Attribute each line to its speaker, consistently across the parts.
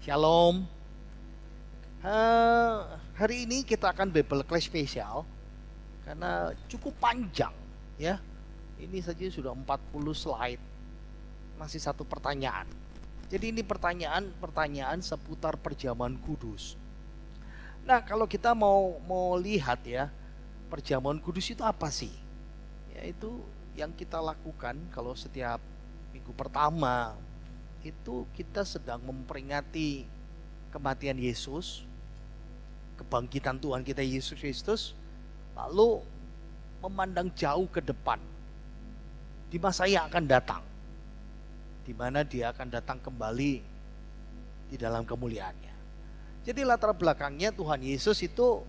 Speaker 1: Shalom. Eh, Hari ini kita akan Bible Class spesial karena cukup panjang ya. Ini saja sudah 40 slide. Masih satu pertanyaan. Jadi ini pertanyaan seputar perjamuan kudus. Nah, kalau kita mau lihat ya, perjamuan kudus itu apa sih? Yaitu yang kita lakukan kalau setiap minggu pertama itu kita sedang memperingati kematian Yesus, kebangkitan Tuhan kita Yesus Kristus, lalu memandang jauh ke depan di masa yang akan datang, di mana Dia akan datang kembali di dalam kemuliaannya. Jadi latar belakangnya Tuhan Yesus itu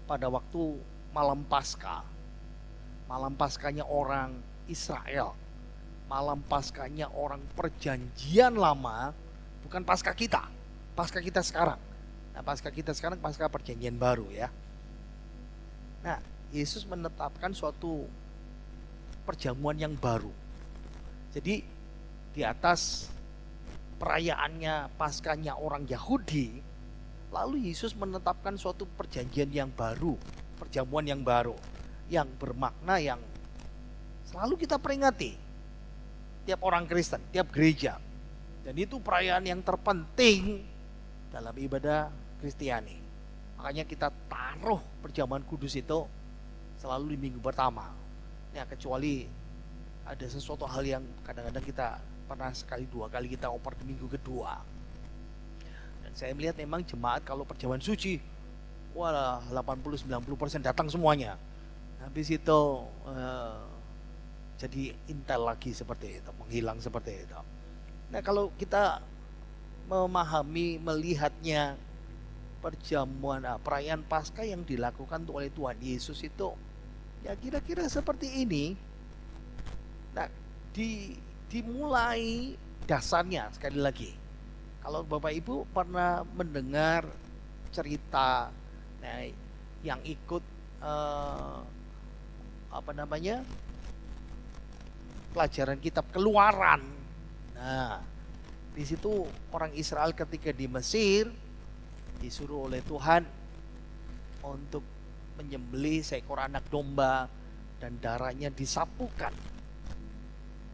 Speaker 1: pada waktu malam Paskah, malam Paskahnya orang Israel, malam Paskahnya orang perjanjian lama, bukan Paskah kita, Paskah kita sekarang. Nah, Paskah kita sekarang Paskah perjanjian baru ya. Nah, Yesus menetapkan suatu perjamuan yang baru. Jadi di atas perayaannya Paskahnya orang Yahudi, lalu Yesus menetapkan suatu perjanjian yang baru, perjamuan yang baru, yang bermakna yang selalu kita peringati tiap orang Kristen, tiap gereja. Dan itu perayaan yang terpenting dalam ibadah Kristiani. Makanya kita taruh perjamuan kudus itu selalu di minggu pertama. Ya, kecuali ada sesuatu hal yang kadang-kadang kita pernah sekali dua kali kita oper di minggu kedua. Dan saya melihat memang jemaat kalau perjamuan suci, wah 80-90% datang semuanya. Habis itu jadi intel lagi seperti itu, menghilang seperti itu. Nah, kalau kita memahami, melihatnya perayaan Paskah yang dilakukan oleh Tuhan Yesus itu ya kira-kira seperti ini. Nah, dimulai dasarnya sekali lagi. Kalau Bapak Ibu pernah mendengar cerita yang ikut pelajaran kitab Keluaran. Nah, di situ orang Israel ketika di Mesir disuruh oleh Tuhan untuk menyembelih seekor anak domba dan darahnya disapukan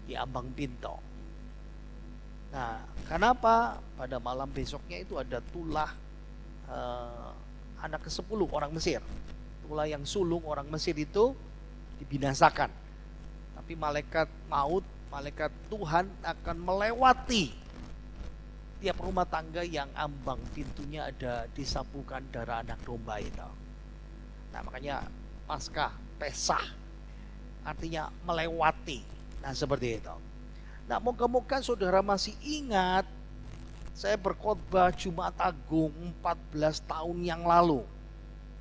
Speaker 1: di ambang pintu. Nah, kenapa pada malam besoknya itu ada tulah anak ke-10 orang Mesir. Tulah yang sulung orang Mesir itu dibinasakan. Tapi malaikat maut, malaikat Tuhan akan melewati tiap rumah tangga yang ambang pintunya ada disapukan darah anak domba itu. Nah, makanya Paskah, Pesah artinya melewati. Nah, seperti itu. Nah, moga-moga saudara masih ingat saya berkhotbah Jumat Agung 14 tahun yang lalu.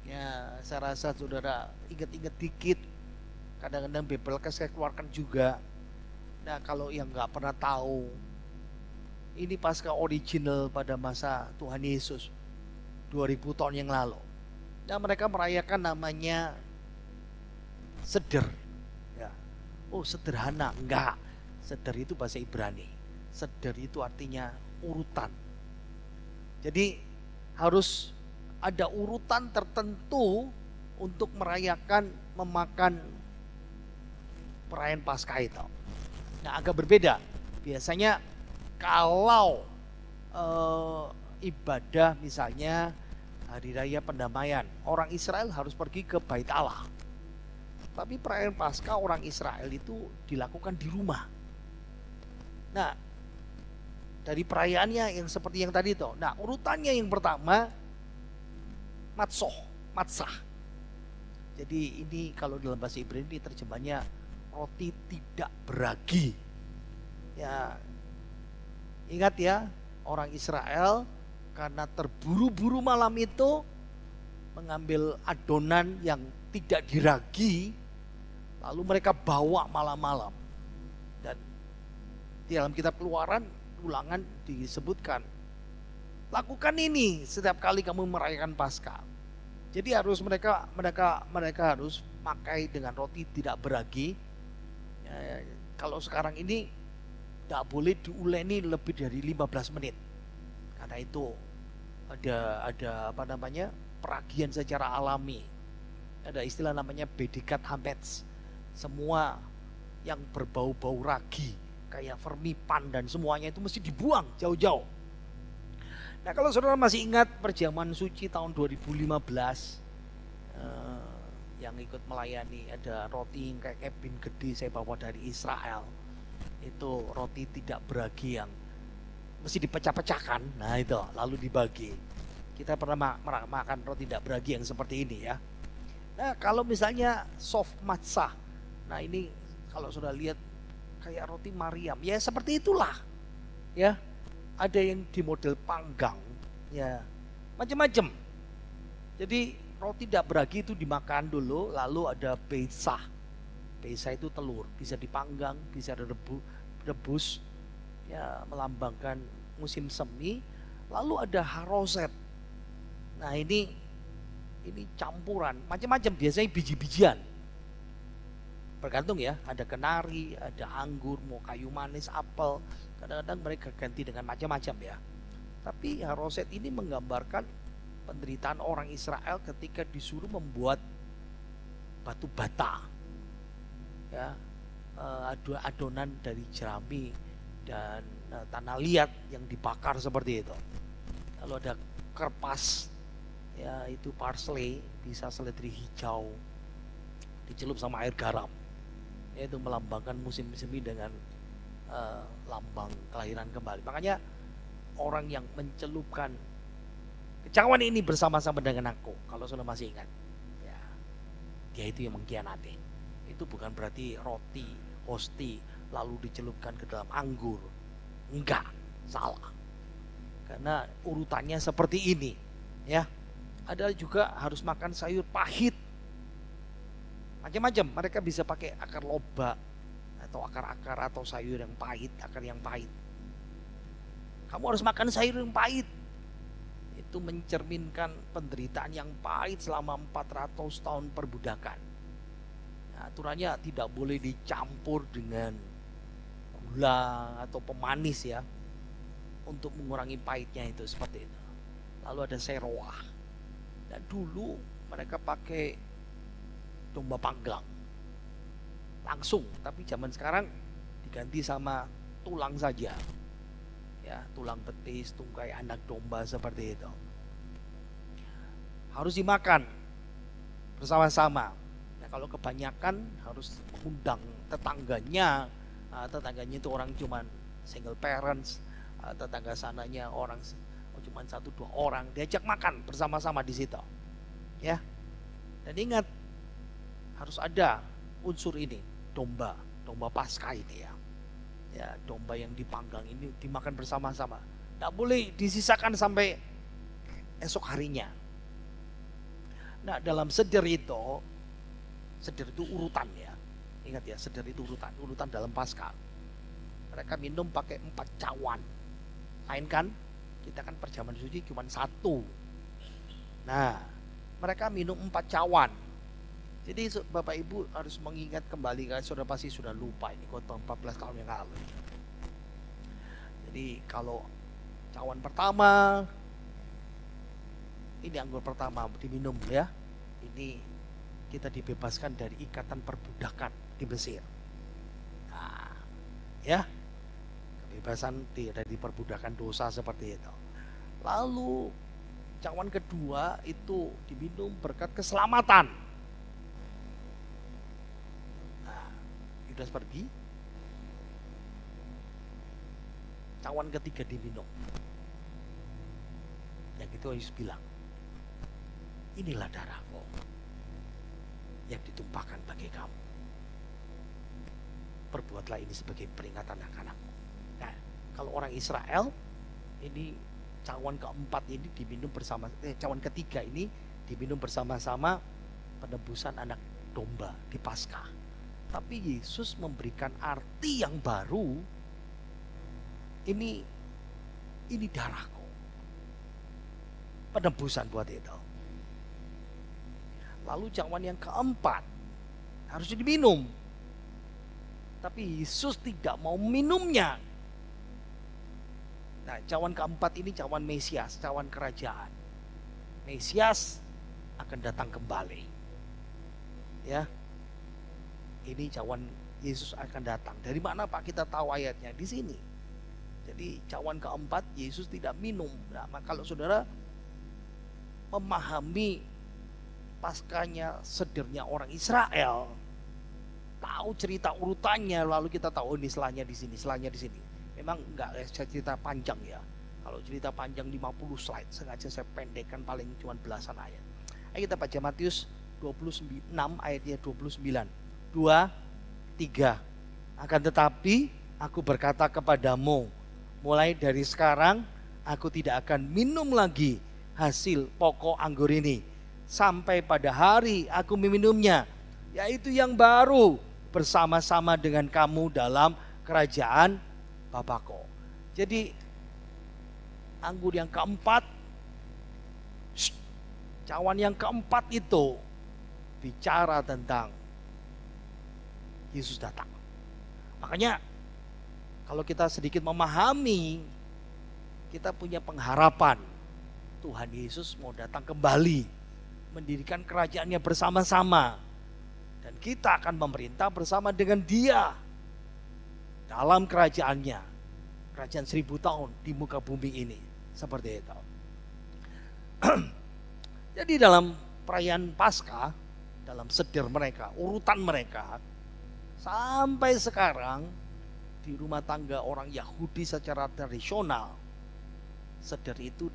Speaker 1: Ya, saya rasa saudara ingat-ingat dikit. Kadang-kadang Bibelkes saya keluarkan juga. Nah, kalau yang nggak pernah tahu, ini Paskah original pada masa Tuhan Yesus 2000 tahun yang lalu. Nah, mereka merayakan namanya seder. Ya. Oh, sederhana. Enggak. Seder itu bahasa Ibrani. Seder itu artinya urutan. Jadi harus ada urutan tertentu untuk merayakan, memakan perayaan Paskah itu. Nah, agak berbeda. Biasanya kalau ibadah misalnya hari raya pendamaian, orang Israel harus pergi ke Bait Allah. Tapi perayaan Paskah orang Israel itu dilakukan di rumah. Nah, dari perayaannya yang seperti yang tadi itu. Nah, urutannya yang pertama matsah. Jadi ini kalau dalam bahasa Ibrani terjemahnya roti tidak beragi. Ya, ingat ya, orang Israel karena terburu-buru malam itu mengambil adonan yang tidak diragi, lalu mereka bawa malam-malam. Dan di dalam kitab Keluaran Ulangan disebutkan, lakukan ini setiap kali kamu merayakan Paskah. Jadi harus mereka harus pakai dengan roti tidak beragi. Kalau sekarang ini tidak boleh diuleni lebih dari 15 menit. Karena itu ada apa namanya, peragian secara alami. Ada istilah namanya Bedikat Hamets. Semua yang berbau-bau ragi kayak vermipan dan semuanya itu mesti dibuang jauh-jauh. Nah, kalau saudara masih ingat perjamuan suci tahun 2015, yang ikut melayani, ada roti yang kayak kebin gede saya bawa dari Israel. Itu roti tidak beragi yang mesti dipecah-pecahkan. Nah itu lalu dibagi. Kita pernah makan roti tidak beragi yang seperti ini ya. Nah, kalau misalnya soft matzah, nah ini kalau sudah lihat kayak roti Maryam, ya seperti itulah ya. Ada yang di model panggang ya, macam-macam. Jadi roti tidak beragi itu dimakan dulu, lalu ada pesah. Pesah itu telur, bisa dipanggang, bisa direbus ya, melambangkan musim semi. Lalu ada haroset. Nah ini campuran macam-macam, biasanya biji-bijian. Bergantung ya, ada kenari, ada anggur, mau kayu manis, apel. Kadang-kadang mereka ganti dengan macam-macam ya. Tapi haroset ini menggambarkan penderitaan orang Israel ketika disuruh membuat batu bata. Ya, adonan dari jerami dan tanah liat yang dibakar seperti itu. Lalu ada kerpas, ya itu parsley, bisa seledri hijau, dicelup sama air garam. Yaitu melambangkan musim semi dengan lambang kelahiran kembali. Makanya orang yang mencelupkan kecawan ini bersama-sama dengan aku, kalau sudah masih ingat, ya, dia itu yang mengkhianati. Itu bukan berarti roti, hosti, lalu dicelupkan ke dalam anggur. Enggak, salah. Karena urutannya seperti ini, ya. Ada juga harus makan sayur pahit. Macam-macam, mereka bisa pakai akar loba atau akar-akar atau sayur yang pahit, akar yang pahit. Kamu harus makan sayur yang pahit. Itu mencerminkan penderitaan yang pahit selama 400 tahun perbudakan. Nah, aturannya tidak boleh dicampur dengan gula atau pemanis ya, untuk mengurangi pahitnya itu, seperti itu. Lalu ada seroah. Dan dulu mereka pakai domba panggang langsung, tapi zaman sekarang diganti sama tulang saja. Ya, tulang betis, tungkai anak domba seperti itu. Harus dimakan bersama-sama. Nah, kalau kebanyakan harus mengundang tetangganya. Tetangganya itu orang cuman single parents, tetangga sananya orang cuman 1-2 orang, diajak makan bersama-sama di situ. Ya. Dan ingat, harus ada unsur ini, domba Paskah ini ya. Ya, domba yang dipanggang ini dimakan bersama-sama. Tidak boleh disisakan sampai esok harinya. Nah, dalam seder itu urutan ya. Ingat ya, seder itu urutan dalam Paskah. Mereka minum pakai 4 cawan. Lain kan? Kita kan perjamuan suci cuma 1. Nah, mereka minum 4 cawan. Jadi Bapak Ibu harus mengingat kembali, kan saudara pasti sudah lupa ini khotbah 14 tahun yang lalu. Jadi kalau cawan pertama, ini anggur pertama diminum ya. Ini kita dibebaskan dari ikatan perbudakan di Mesir. Nah, ya, kebebasan dari perbudakan dosa seperti itu. Lalu cawan kedua itu diminum berkat keselamatan. Judas pergi, cawan ketiga diminum. Yang itu Yesus bilang, inilah darahku yang ditumpahkan bagi kamu. Perbuatlah ini sebagai peringatan akan-Aku. Nah, kalau orang Israel, ini cawan keempat ini diminum bersama, cawan ketiga ini diminum bersama-sama penebusan anak domba di Paskah. Tapi Yesus memberikan arti yang baru. Ini darahku, penebusan buat itu. Lalu cawan yang keempat harus diminum, tapi Yesus tidak mau minumnya. Nah, cawan keempat ini cawan Mesias, cawan kerajaan. Mesias akan datang kembali. Ya. Ini cawan Yesus akan datang. Dari mana Pak kita tahu ayatnya? Di sini. Jadi cawan keempat Yesus tidak minum. Nah, kalau saudara memahami paskanya sedernya orang Israel, tahu cerita urutannya, lalu kita tahu ini selanya di sini, selanya di sini. Memang enggak cerita panjang ya. Kalau cerita panjang 50 slide, sengaja saya pendekkan paling cuma belasan ayat. Ayo kita baca Matius 26 ayatnya 29. 2, 3. Akan tetapi aku berkata kepadamu, mulai dari sekarang aku tidak akan minum lagi hasil pokok anggur ini sampai pada hari aku meminumnya, yaitu yang baru bersama-sama dengan kamu dalam kerajaan Bapakku. Jadi anggur yang keempat, cawan yang keempat itu bicara tentang Yesus datang. Makanya kalau kita sedikit memahami, kita punya pengharapan Tuhan Yesus mau datang kembali, mendirikan kerajaannya bersama-sama, dan kita akan memerintah bersama dengan Dia dalam kerajaannya, kerajaan 1000 tahun di muka bumi ini, seperti itu. Jadi dalam perayaan Paskah, dalam seder mereka, urutan mereka, sampai sekarang di rumah tangga orang Yahudi secara tradisional, seder itu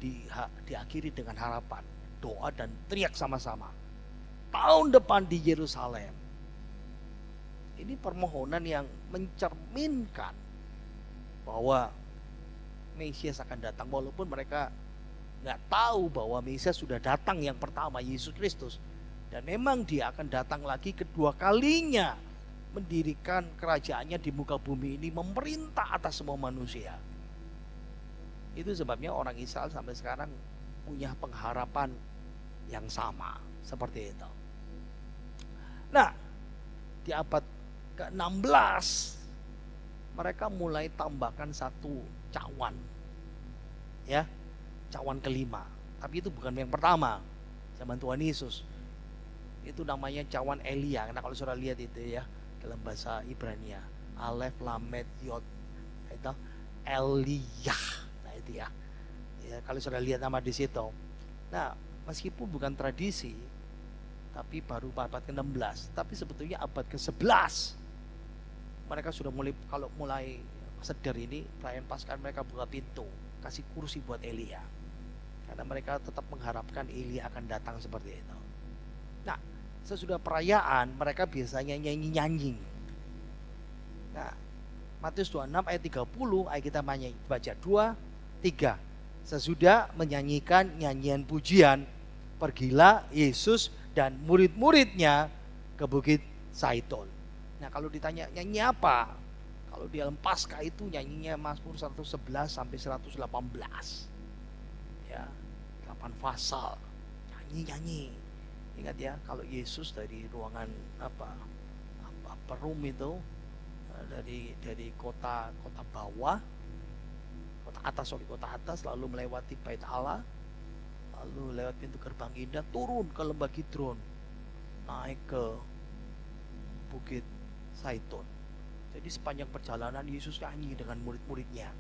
Speaker 1: diakhiri dengan harapan, doa dan teriak sama-sama. Tahun depan di Yerusalem. Ini permohonan yang mencerminkan bahwa Mesias akan datang, walaupun mereka nggak tahu bahwa Mesias sudah datang yang pertama, Yesus Kristus, dan memang Dia akan datang lagi kedua kalinya, mendirikan kerajaannya di muka bumi ini, memerintah atas semua manusia. Itu sebabnya orang Israel sampai sekarang punya pengharapan yang sama seperti itu. Nah, di abad ke-16 mereka mulai tambahkan satu cawan, ya, cawan kelima. Tapi itu bukan yang pertama, zaman Tuhan Yesus. Itu namanya cawan Elia. Karena kalau saudara lihat itu ya, dalam bahasa Ibrania, Alef, Lamed, Yod, itu Eliyah. Nah itu ya. Kalau saudara lihat nama di situ. Nah, meskipun bukan tradisi, tapi baru abad ke-16, tapi sebetulnya abad ke-11 mereka sudah mulai seder ini, perayaan Paskah, mereka buka pintu, kasih kursi buat Elia, karena mereka tetap mengharapkan Elia akan datang seperti itu. Nah, sesudah perayaan mereka biasanya nyanyi-nyanyi. Nah, Matius 26 ayat 30, ayat kita baca 2, 3. Sesudah menyanyikan nyanyian pujian, pergilah Yesus dan murid-muridnya ke Bukit Zaitun. Nah, kalau ditanya nyanyi apa? Kalau di dalam Paskah itu nyanyinya Mazmur 111 sampai 118. Ya, 8 pasal. Nyanyi-nyanyi. Ingat ya, kalau Yesus dari ruangan upper room itu, dari kota bawah, kota atas, lalu melewati Bait Allah, lalu lewat pintu gerbang indah, turun ke lembah Kidron, naik ke Bukit Zaitun. Jadi sepanjang perjalanan Yesus nyanyi dengan murid-muridnya,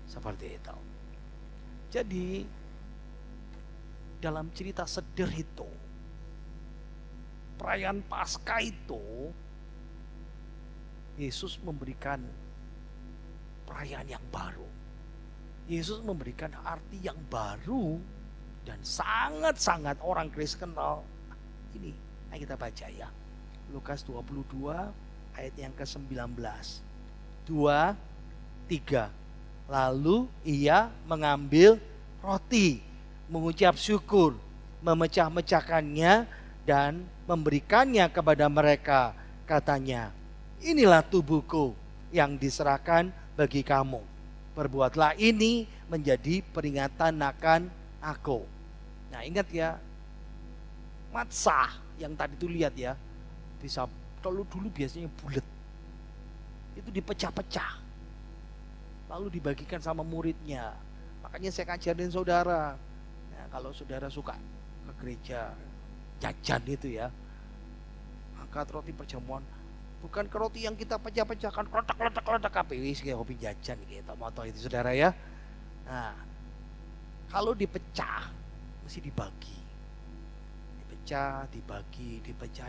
Speaker 1: seperti itu. Jadi dalam cerita seder itu, perayaan Paskah itu, Yesus memberikan perayaan yang baru. Yesus memberikan arti yang baru dan sangat-sangat orang Kristen kenal. Ini ayo kita baca ya. Lukas 22 ayat yang ke-19. 2, 3. Lalu ia mengambil roti, mengucap syukur, memecah-mecahkannya dan memberikannya kepada mereka. Katanya, inilah tubuhku yang diserahkan bagi kamu. Perbuatlah ini menjadi peringatan akan aku. Nah, ingat ya, matzah yang tadi itu lihat ya, kalau dulu biasanya bulat, itu dipecah-pecah. lalu dibagikan sama muridnya. Makanya saya ngajarin saudara, nah, kalau saudara suka ke gereja jajan itu ya, angkat roti perjamuan, bukan ke roti yang kita pecah-pecahkan kletak-kletak KPW kayak hobi jajan gitu, moto itu saudara ya. Nah, kalau dipecah mesti dibagi,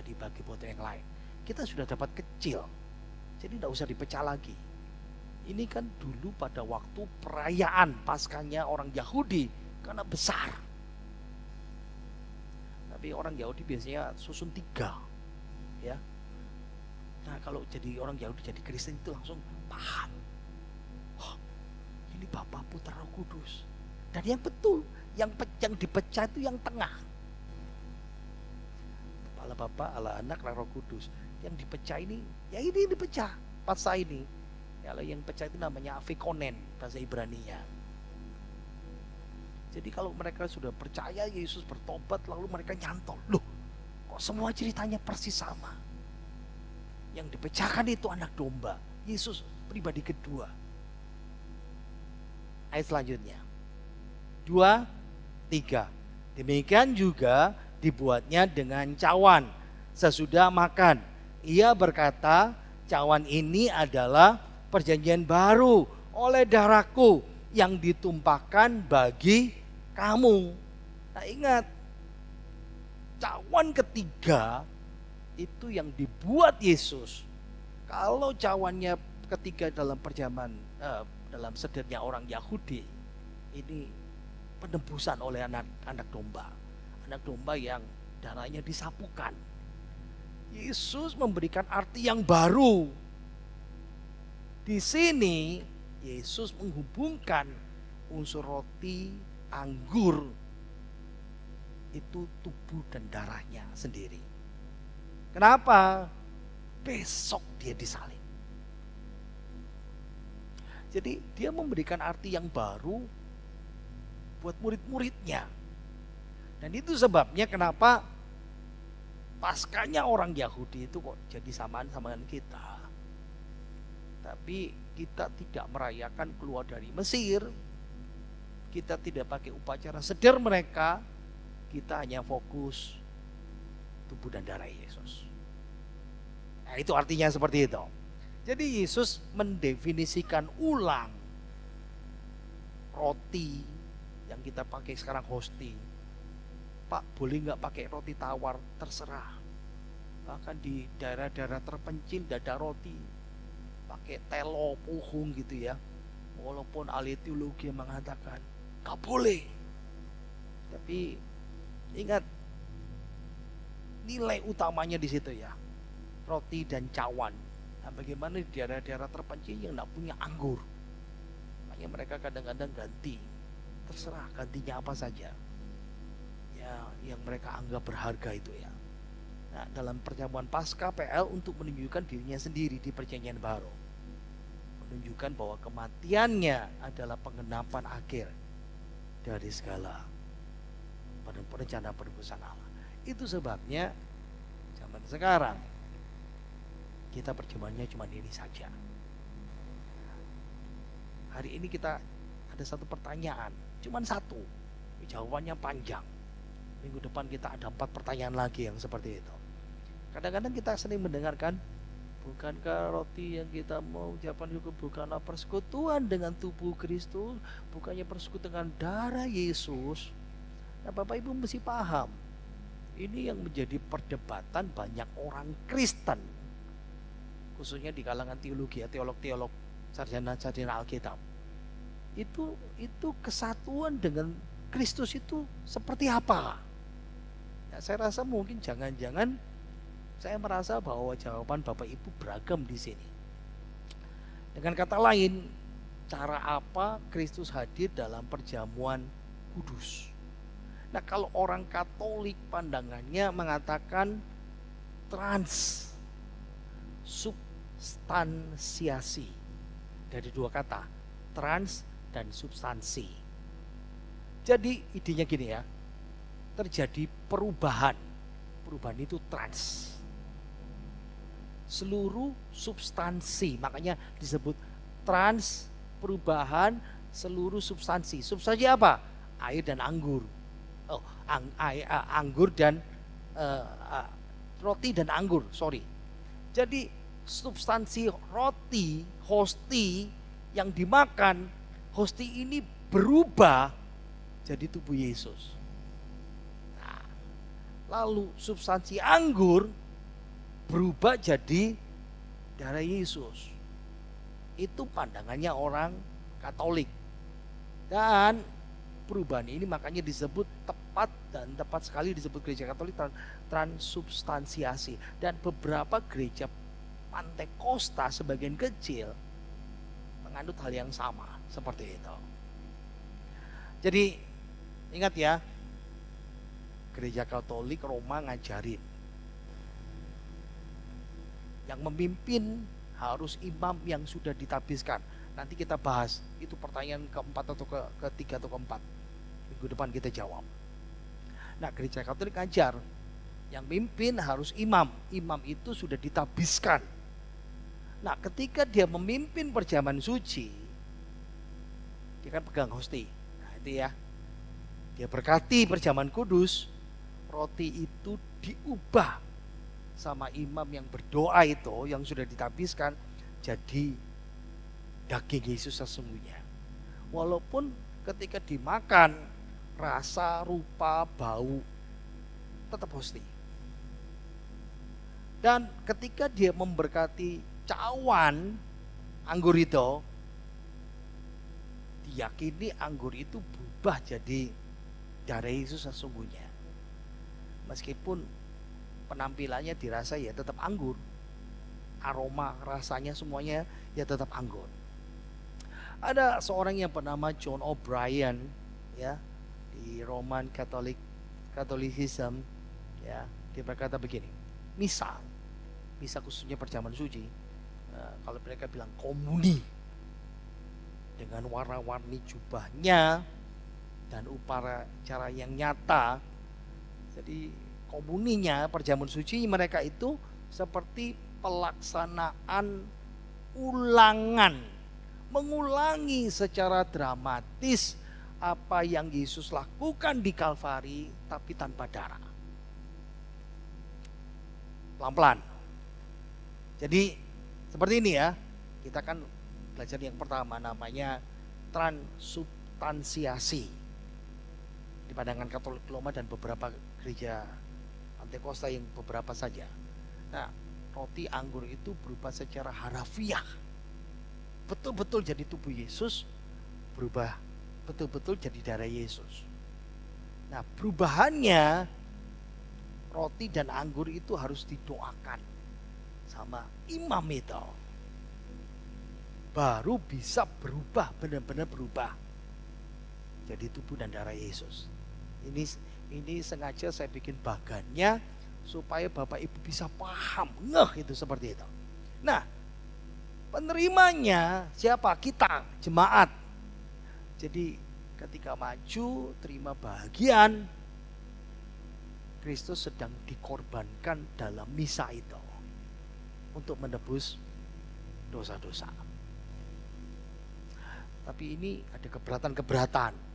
Speaker 1: dibagi buat yang lain. Kita sudah dapat kecil, jadi tidak usah dipecah lagi. Ini kan dulu pada waktu perayaan Paskahnya orang Yahudi karena besar. Tapi orang Yahudi biasanya susun 3, ya. Nah, kalau jadi orang Yahudi jadi Kristen itu langsung paham. Oh, ini Bapa, Putra, Roh Kudus. Dan yang betul, yang dipecah itu yang tengah. Allah Bapa, Allah Anak, Roh Kudus. Yang dipecah ini, ya ini dipecah pasca ini. Kalau yang pecah itu namanya afikonen bahasa Ibraninya. Jadi kalau mereka sudah percaya Yesus bertobat lalu mereka nyantol, loh kok semua ceritanya persis sama. Yang dipecahkan itu anak domba, Yesus pribadi kedua. Ayat selanjutnya 2, 3. Demikian juga dibuatnya dengan cawan sesudah makan. Ia berkata, cawan ini adalah perjanjian baru oleh darahku yang ditumpahkan bagi kamu. Nah, ingat, cawan ketiga itu yang dibuat Yesus. Kalau cawannya ketiga dalam dalam sedernya orang Yahudi, ini penebusan oleh anak domba. Anak domba yang darahnya disapukan. Yesus memberikan arti yang baru. Di sini Yesus menghubungkan unsur roti, anggur, itu tubuh dan darahnya sendiri. Kenapa? Besok dia disalib. Jadi dia memberikan arti yang baru buat murid-muridnya. Dan itu sebabnya kenapa Paskahnya orang Yahudi itu kok jadi samaan-samaan kita. Tapi kita tidak merayakan keluar dari Mesir. Kita tidak pakai upacara seder mereka. Kita hanya fokus tubuh dan darah Yesus. Nah, itu artinya seperti itu. Jadi Yesus mendefinisikan ulang roti yang kita pakai sekarang hosti. Pak, boleh nggak pakai roti tawar? Terserah. Bahkan di daerah-daerah terpencil tidak ada roti. Pakai telo, puhung gitu ya. Walaupun ahli teologi mengatakan nggak boleh. Tapi ingat, nilai utamanya di situ ya. Roti dan cawan. Nah, bagaimana di daerah-daerah terpencil yang tidak punya anggur? Makanya mereka kadang-kadang ganti. Terserah gantinya apa saja. Ya, yang mereka anggap berharga itu ya. Nah, dalam perjamuan Paskah PL untuk menunjukkan dirinya sendiri di perjanjian baru. Menunjukkan bahwa kematiannya adalah penggenapan akhir dari segala rencana penebusan Allah. Itu sebabnya zaman sekarang kita perjamuannya cuma ini saja. Hari ini kita ada satu pertanyaan, cuma satu, jawabannya panjang. Minggu depan kita ada 4 pertanyaan lagi yang seperti itu. Kadang-kadang kita sering mendengarkan, bukankah roti yang kita mau ucapan hukum bukanlah persekutuan dengan tubuh Kristus, bukannya persekutuan dengan darah Yesus. Nah, Bapak Ibu mesti paham, ini yang menjadi perdebatan banyak orang Kristen, khususnya di kalangan teologi, teolog-teolog, sarjana-sarjana Alkitab. Itu kesatuan dengan Kristus itu seperti apa? Nah, saya rasa mungkin jangan-jangan saya merasa bahwa jawaban Bapak Ibu beragam di sini. Dengan kata lain, cara apa Kristus hadir dalam perjamuan kudus? Nah, kalau orang Katolik pandangannya mengatakan transubstansiasi, dari 2 kata, trans dan substansi. Jadi idenya gini ya, terjadi perubahan itu trans, seluruh substansi, makanya disebut perubahan seluruh substansi. Substansi apa? Air dan anggur. Anggur dan roti dan anggur, sorry. Jadi substansi roti, hosti yang dimakan, hosti ini berubah jadi tubuh Yesus. Nah, lalu substansi anggur berubah jadi darah Yesus. Itu pandangannya orang Katolik. Dan perubahan ini makanya disebut tepat sekali disebut gereja Katolik transubstansiasi. Dan beberapa gereja Pantekosta sebagian kecil menganut hal yang sama seperti itu. Jadi ingat ya, gereja Katolik Roma ngajarin yang memimpin harus imam yang sudah ditabiskan. Nanti kita bahas, itu pertanyaan keempat atau ketiga atau keempat. Minggu depan kita jawab. Nah, gereja Katolik ngajar yang mimpin harus imam. Imam itu sudah ditabiskan. Nah, ketika dia memimpin perjamuan suci, dia kan pegang hosti. Nah, itu ya. Dia berkati perjamuan kudus, roti itu diubah sama imam yang berdoa itu, yang sudah ditabiskan, jadi daging Yesus sesungguhnya. Walaupun ketika dimakan, rasa, rupa, bau, tetap hosti. Dan ketika dia memberkati cawan anggur itu, diyakini anggur itu berubah jadi darah Yesus sesungguhnya. Meskipun penampilannya dirasa ya tetap anggur, aroma rasanya semuanya ya tetap anggur. Ada seorang yang bernama John O'Brien ya, di Roman Catholicism ya, dia berkata begini, misa khususnya perjamuan suci, kalau mereka bilang komuni, dengan warna-warni jubahnya dan upacara yang nyata. Jadi komuninya, perjamuan suci mereka itu seperti pelaksanaan ulangan, mengulangi secara dramatis apa yang Yesus lakukan di Kalvari, tapi tanpa darah. Pelan-pelan. Jadi seperti ini ya, kita kan belajar yang pertama namanya transubstansiasi di pandangan Katolik Roma dan beberapa gereja Pantekosta yang beberapa saja. Nah, roti anggur itu berubah secara harafiah, betul-betul jadi tubuh Yesus, berubah betul-betul jadi darah Yesus. Nah, perubahannya roti dan anggur itu harus didoakan sama imam itu, baru bisa berubah, benar-benar berubah jadi tubuh dan darah Yesus. Ini sengaja saya bikin bagannya supaya Bapak Ibu bisa paham, ngeh itu seperti itu. Nah, penerimanya siapa? Kita, jemaat. Jadi ketika maju terima bagian, Kristus sedang dikorbankan dalam misa itu untuk menebus dosa-dosa. Tapi ini ada keberatan-keberatan.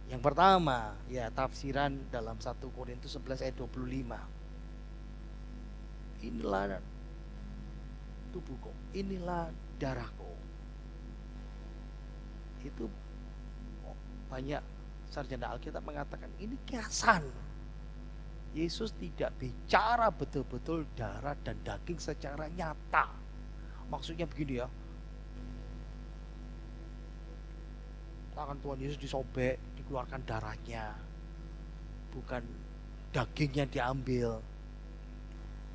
Speaker 1: Yang pertama, ya tafsiran dalam 1 Korintus 11 ayat 25. Inilah tubuhku, inilah darahku. Itu banyak sarjana Alkitab mengatakan ini kiasan. Yesus tidak bicara betul-betul darah dan daging secara nyata. Maksudnya begini ya, tangan Tuhan Yesus disobek, dikeluarkan darahnya, bukan dagingnya diambil.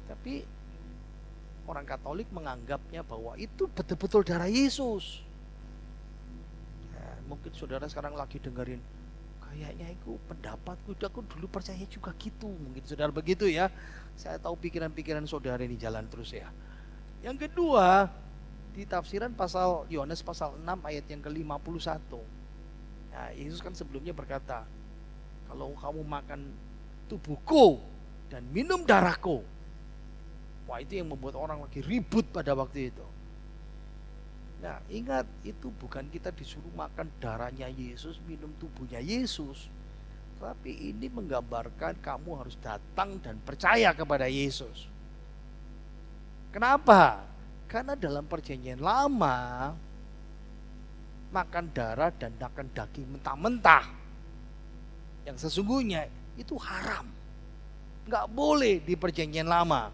Speaker 1: Tapi orang Katolik menganggapnya bahwa itu betul-betul darah Yesus. Ya, mungkin saudara sekarang lagi dengerin, kayaknya itu pendapatku, aku dulu percaya juga gitu. Mungkin saudara begitu ya. Saya tahu pikiran-pikiran saudara ini jalan terus ya. Yang kedua, di tafsiran pasal Yohanes pasal 6 ayat yang ke-51. Nah, Yesus kan sebelumnya berkata, kalau kamu makan tubuhku dan minum darahku. Wah, itu yang membuat orang lagi ribut pada waktu itu. Nah, ingat, itu bukan kita disuruh makan darahnya Yesus, minum tubuhnya Yesus. Tapi ini menggambarkan kamu harus datang dan percaya kepada Yesus. Kenapa? Karena dalam perjanjian lama, makan darah dan makan daging mentah-mentah yang sesungguhnya itu haram. Nggak boleh di perjanjian lama.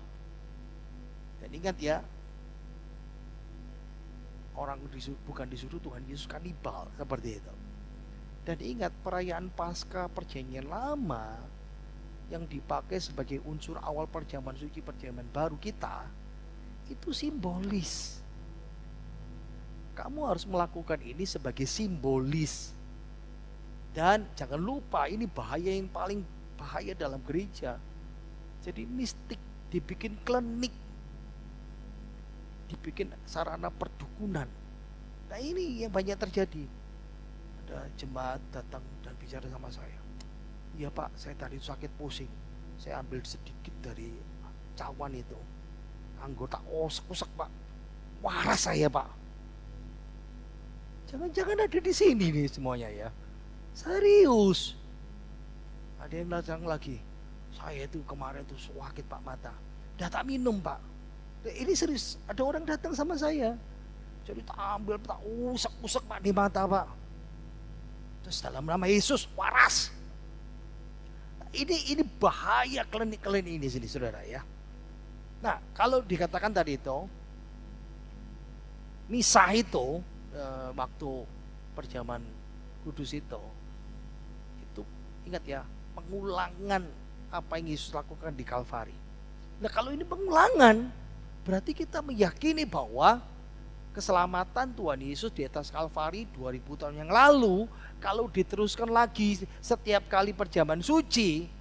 Speaker 1: Dan ingat ya, orang bukan disuruh Tuhan Yesus kanibal seperti itu. Dan ingat, perayaan Paskah perjanjian lama yang dipakai sebagai unsur awal perjamuan suci perjamuan baru kita itu simbolis. Kamu harus melakukan ini sebagai simbolis. Dan jangan lupa, ini bahaya yang paling bahaya dalam gereja. Jadi mistik, dibikin klinik, dibikin sarana perdukunan. Nah, ini yang banyak terjadi. Ada jemaat datang dan bicara sama saya. Iya Pak, saya tadi sakit pusing. Saya ambil sedikit dari cawan itu. Anggota usek-usek Pak. Waras saya Pak. Jangan-jangan ada di sini nih semuanya ya. Serius. Ada yang datang lagi. Saya itu kemarin tuh sakit Pak mata. Udah tak minum Pak. Ini serius, ada orang datang sama saya. Jadi tak ambil, tak usek-usek Pak di mata Pak. Terus dalam nama Yesus, waras. Ini bahaya klinik-klinik ini sini saudara ya. Nah, kalau dikatakan tadi itu, misah itu, waktu perjamuan kudus itu ingat ya, pengulangan apa yang Yesus lakukan di Kalvari. Nah, kalau ini pengulangan, berarti kita meyakini bahwa keselamatan Tuhan Yesus di atas Kalvari 2000 tahun yang lalu, kalau diteruskan lagi setiap kali perjamuan suci,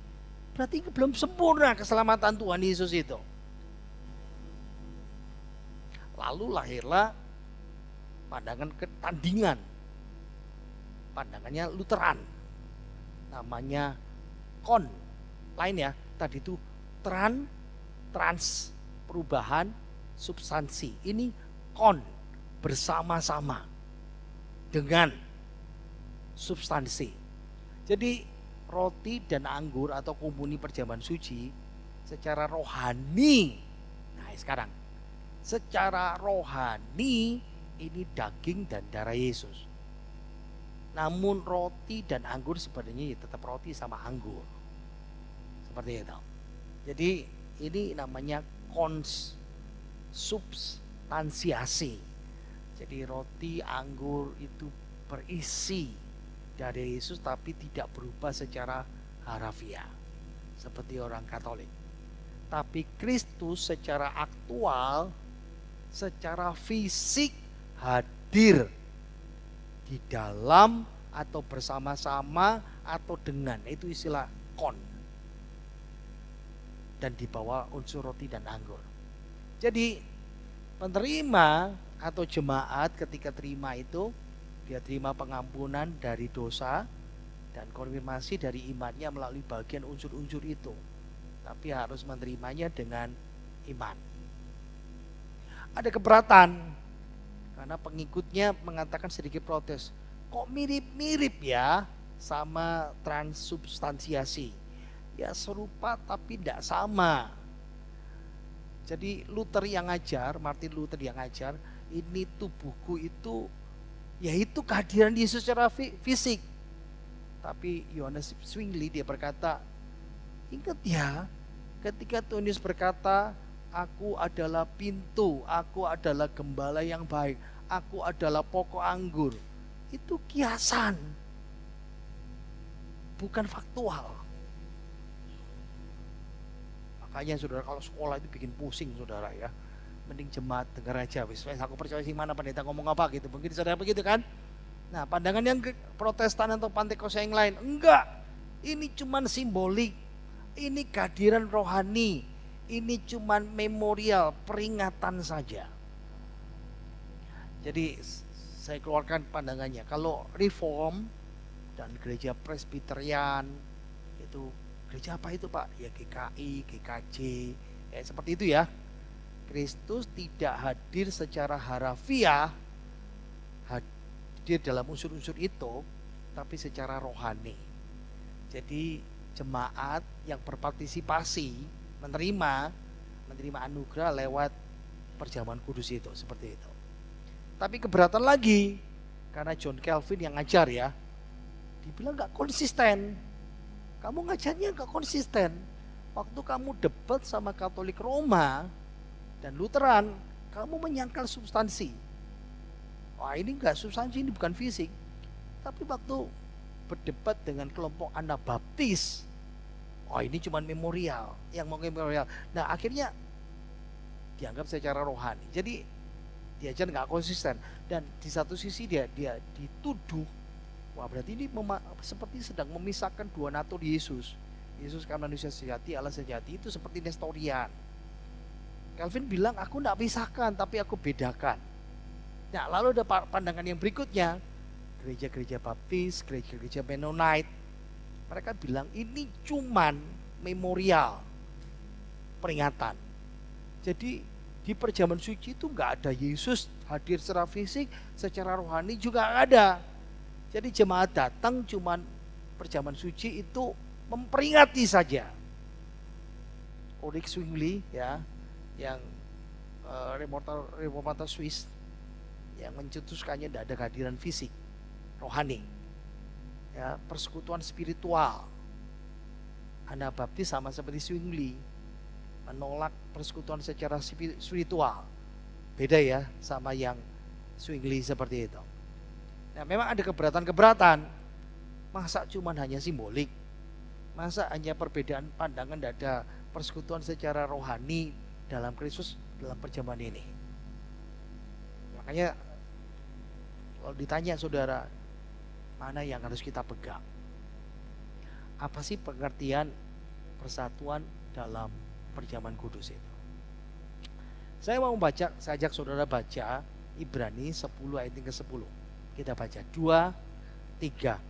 Speaker 1: berarti belum sempurna keselamatan Tuhan Yesus itu. Lalu lahirlah pandangan ketandingan. Pandangannya Lutheran. Namanya kon. Lain ya, tadi itu trans, perubahan, substansi. Ini kon, bersama-sama dengan substansi. Jadi roti dan anggur atau komuni perjamuan suci secara rohani. Nah, sekarang secara rohani ini daging dan darah Yesus. Namun roti dan anggur sebenarnya tetap roti sama anggur. Seperti itu. Jadi ini namanya konsubstansiasi. Jadi roti, anggur itu berisi dari Yesus tapi tidak berubah secara harafiah seperti orang Katolik. Tapi Kristus secara aktual, secara fisik hadir di dalam atau bersama-sama atau dengan, itu istilah kon, dan dibawa unsur roti dan anggur. Jadi penerima atau jemaat ketika terima itu, dia terima pengampunan dari dosa dan konfirmasi dari imannya melalui bagian unsur-unsur itu. Tapi harus menerimanya dengan iman. Ada keberatan karena pengikutnya mengatakan sedikit protes. Kok mirip-mirip ya sama transubstansiasi? Ya serupa tapi tidak sama. Jadi Luther yang ngajar, Martin Luther yang ngajar, ini tubuhku itu yaitu kehadiran Yesus secara fisik. Tapi Yohanes Zwingli dia berkata, ingat ya, ketika Tuhan Yesus berkata, aku adalah pintu, aku adalah gembala yang baik, aku adalah pokok anggur. Itu kiasan, bukan faktual. Makanya saudara, kalau sekolah itu bikin pusing saudara ya. Mending jemaat dengar aja, wis aku percaya sih mana pendeta ngomong apa gitu. Mungkin saudara begitu kan? Nah, pandangan yang Protestan atau Pantekosta yang lain, enggak. Ini cuman simbolik. Ini kehadiran rohani. Ini cuman memorial, peringatan saja. Jadi saya keluarkan pandangannya. Kalau Reform dan gereja Presbyterian itu, gereja apa itu Pak? Ya GKI, GKJ, ya seperti itu ya. Kristus tidak hadir secara harafiah, hadir dalam unsur-unsur itu, tapi secara rohani. Jadi jemaat yang berpartisipasi menerima anugerah lewat perjamuan kudus itu, seperti itu. Tapi keberatan lagi karena John Calvin yang ngajar ya, dibilang gak konsisten. Kamu ngajarnya gak konsisten. Waktu kamu debat sama Katolik Roma dan Lutheran, kamu menyangkal substansi. Wah, ini gak substansi, ini bukan fisik. Tapi waktu berdebat dengan kelompok Anabaptis, oh ini cuma memorial, yang mau memorial. Nah akhirnya dianggap secara rohani. Jadi diajar nggak konsisten, dan di satu sisi dia dituduh, wah berarti ini seperti sedang memisahkan dua natur Yesus. Yesus kan manusia sejati, Allah sejati, itu seperti Nestorian. Calvin bilang aku nggak pisahkan, tapi aku bedakan. Nah lalu ada pandangan yang berikutnya, gereja-gereja Baptis, gereja-gereja Mennonite, mereka bilang ini cuman memorial, peringatan. Jadi di perjamuan suci itu nggak ada Yesus hadir secara fisik, secara rohani juga nggak ada. Jadi jemaat datang cuman perjamuan suci itu memperingati saja. Ulrich Zwingli ya, yang reformator Swiss, yang mencetuskannya tidak ada kehadiran fisik, rohani. Ya, persekutuan spiritual. Anabaptis sama seperti Zwingli, menolak persekutuan secara spiritual. Beda ya sama yang Zwingli seperti itu. Nah, memang ada keberatan-keberatan. Masa cuman hanya simbolik? Masa hanya perbedaan pandangan, tidak ada persekutuan secara rohani dalam Kristus dalam perjamuan ini? Makanya kalau ditanya saudara, mana yang harus kita pegang? Apa sih pengertian persatuan dalam perjamuan kudus itu? Saya mau baca, saya ajak saudara baca Ibrani 10 ayat yang ke-10. Kita baca 2, 3.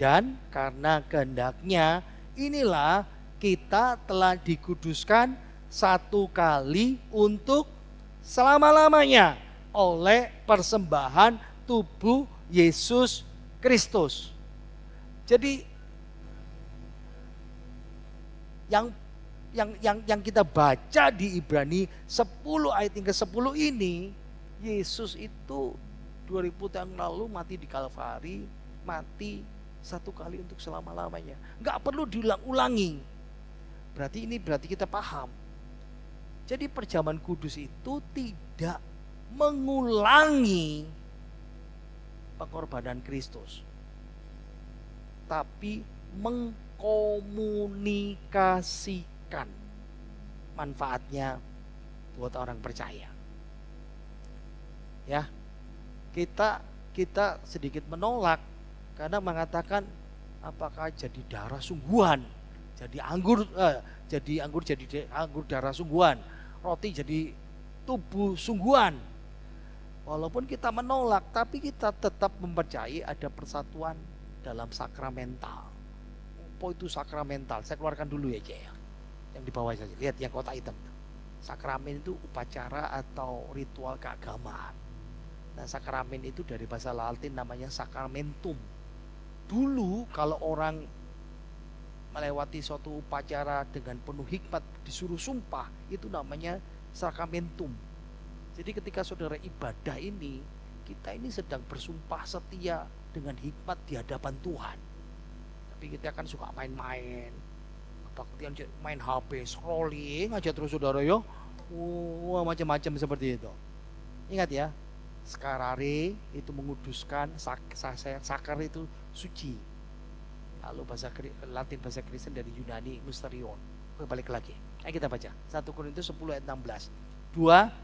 Speaker 1: Dan karena kehendaknya inilah kita telah dikuduskan satu kali untuk selama-lamanya oleh persembahan tubuh Yesus Kristus. Jadi yang kita baca di Ibrani 10 ayat yang ke-10 ini, Yesus itu 2000 tahun lalu mati di Kalvari, mati satu kali untuk selama-lamanya. Enggak perlu diulang-ulangi. Berarti kita paham. Jadi perjamuan kudus itu tidak mengulangi pengorbanan Kristus, tapi mengkomunikasikan manfaatnya buat orang percaya. Ya, kita sedikit menolak karena mengatakan apakah jadi darah sungguhan, jadi anggur darah sungguhan, roti jadi tubuh sungguhan. Walaupun kita menolak, tapi kita tetap mempercayai ada persatuan dalam sakramental. Apa itu sakramental? Saya keluarkan dulu ya, yang di bawah saja. Lihat yang kotak hitam. Sakramen itu upacara atau ritual keagamaan. Nah, sakramen itu dari bahasa Latin namanya sacramentum. Dulu kalau orang melewati suatu upacara dengan penuh hikmat disuruh sumpah, itu namanya sakramentum. Jadi ketika saudara ibadah ini, kita ini sedang bersumpah setia dengan hikmat di hadapan Tuhan. Tapi kita kan suka main-main, kebaktian main HP, scrolling aja terus saudara yo. Macam-macam seperti itu. Ingat ya, skarare itu menguduskan, sakar itu suci. Lalu bahasa Latin, bahasa Kristen dari Yunani mysterion. Balik lagi. Ayo kita baca 1 Korintus 10 ayat 16. 2,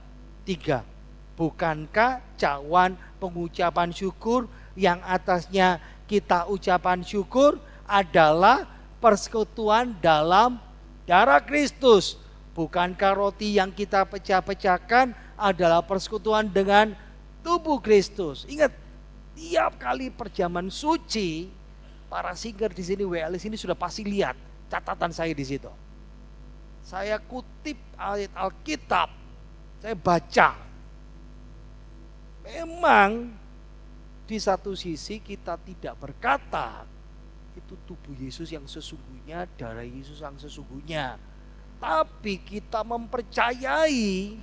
Speaker 1: 3. Bukankah cawan pengucapan syukur yang atasnya kita ucapan syukur adalah persekutuan dalam darah Kristus? Bukankah roti yang kita pecah-pecahkan adalah persekutuan dengan tubuh Kristus? Ingat, tiap kali perjamuan suci, para singer di sini, WL di sini sudah pasti lihat catatan saya di situ. Saya kutip ayat Alkitab, saya baca. Memang Di satu sisi kita tidak berkata itu tubuh Yesus yang sesungguhnya, darah Yesus yang sesungguhnya. Tapi kita mempercayai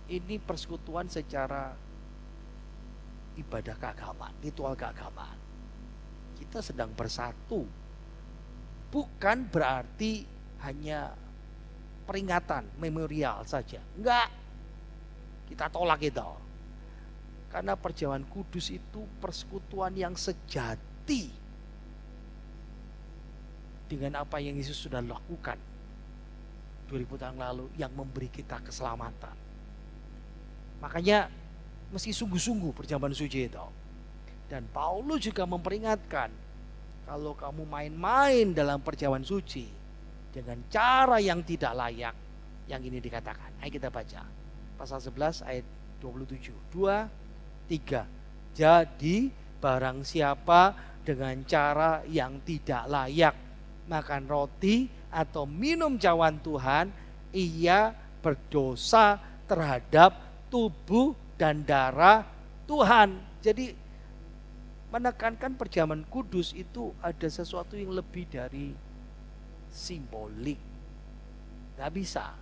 Speaker 1: ini persekutuan secara ibadah keagamaan, ritual keagamaan. Kita sedang bersatu. Bukan berarti hanya peringatan, memorial saja. Enggak. Kita tolak itu. Karena perjamuan kudus itu persekutuan yang sejati dengan apa yang Yesus sudah lakukan 2000 tahun lalu yang memberi kita keselamatan. Makanya mesti sungguh-sungguh perjamuan suci itu. Dan Paulus juga memperingatkan, kalau kamu main-main dalam perjamuan suci dengan cara yang tidak layak, yang ini dikatakan. Ayo kita baca. Pasal 11 ayat 27. 2, 3. Jadi barang siapa dengan cara yang tidak layak makan roti atau minum cawan Tuhan, ia berdosa terhadap tubuh dan darah Tuhan. Jadi menekankan perjamuan kudus itu ada sesuatu yang lebih dari simbolik. Gak bisa.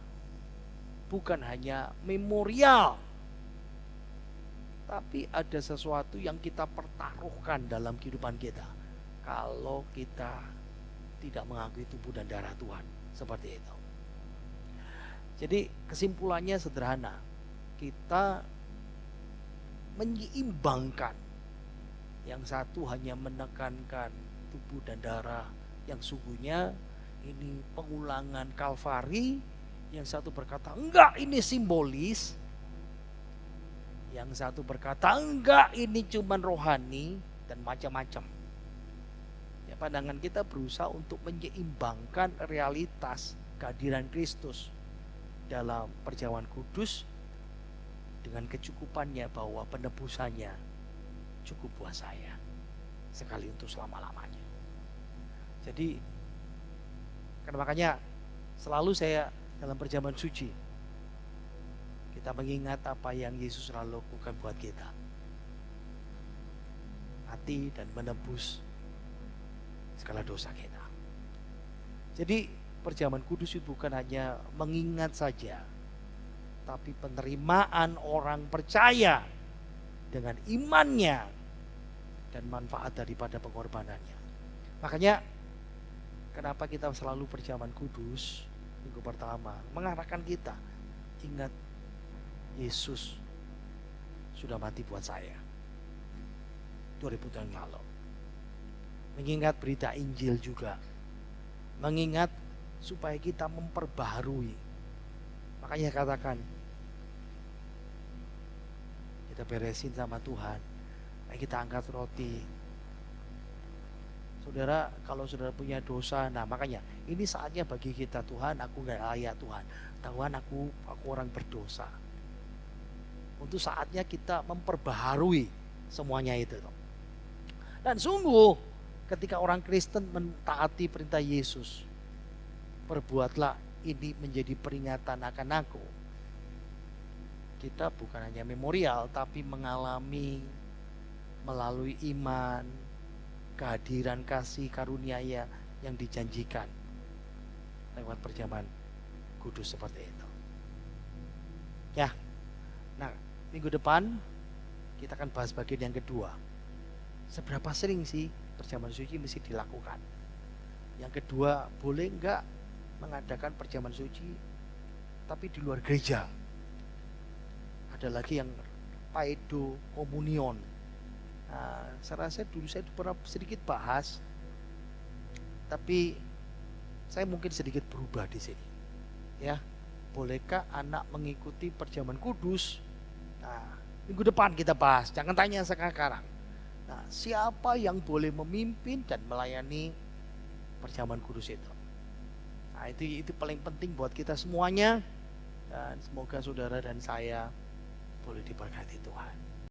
Speaker 1: Bukan hanya memorial. Tapi ada sesuatu yang kita pertaruhkan dalam kehidupan kita. Kalau kita tidak mengakui tubuh dan darah Tuhan. Seperti itu. Jadi kesimpulannya sederhana. Kita menyeimbangkan. Yang satu hanya menekankan tubuh dan darah yang sungguhnya ini pengulangan Kalvari. Yang satu berkata enggak, ini simbolis. Yang satu berkata enggak, ini cuman rohani dan macam-macam. Ya, pandangan kita berusaha untuk menyeimbangkan realitas kehadiran Kristus dalam perjamuan kudus dengan kecukupannya bahwa penebusannya cukup buat saya sekali untuk selama-lamanya. Jadi makanya selalu saya dalam perjamuan suci kita mengingat apa yang Yesus lalu lakukan buat kita, mati dan menebus segala dosa kita. Jadi perjamuan kudus itu bukan hanya mengingat saja, tapi penerimaan orang percaya dengan imannya dan manfaat daripada pengorbanannya. Makanya kenapa kita selalu perjamuan kudus minggu pertama, mengarahkan kita ingat Yesus sudah mati buat saya 2000 tahun lalu. Mengingat berita Injil juga, mengingat supaya kita memperbaharui. Makanya katakan kita beresin sama Tuhan, kita angkat roti. Saudara, kalau saudara punya dosa, nah makanya ini saatnya bagi kita, Tuhan aku gak layak Tuhan. Tuhan aku orang berdosa. Untuk saatnya kita memperbaharui semuanya itu. Dan sungguh ketika orang Kristen mentaati perintah Yesus, perbuatlah ini menjadi peringatan akan aku. Kita bukan hanya memorial, tapi mengalami melalui iman kehadiran kasih karunia yang dijanjikan lewat perjamuan kudus seperti itu. Ya, nah minggu depan kita akan bahas bagian yang kedua. Seberapa sering sih perjamuan suci mesti dilakukan? Yang kedua, boleh enggak mengadakan perjamuan suci tapi di luar gereja? Ada lagi yang Paedo Komunion. Nah, saya rasa dulu saya pernah sedikit bahas, tapi saya mungkin sedikit berubah di sini. Ya, bolehkah anak mengikuti perjamuan kudus? Nah, minggu depan kita bahas. Jangan tanya sekarang. Nah, siapa yang boleh memimpin dan melayani perjamuan kudus itu? Nah, itu paling penting buat kita semuanya. Dan semoga saudara dan saya boleh diberkati Tuhan.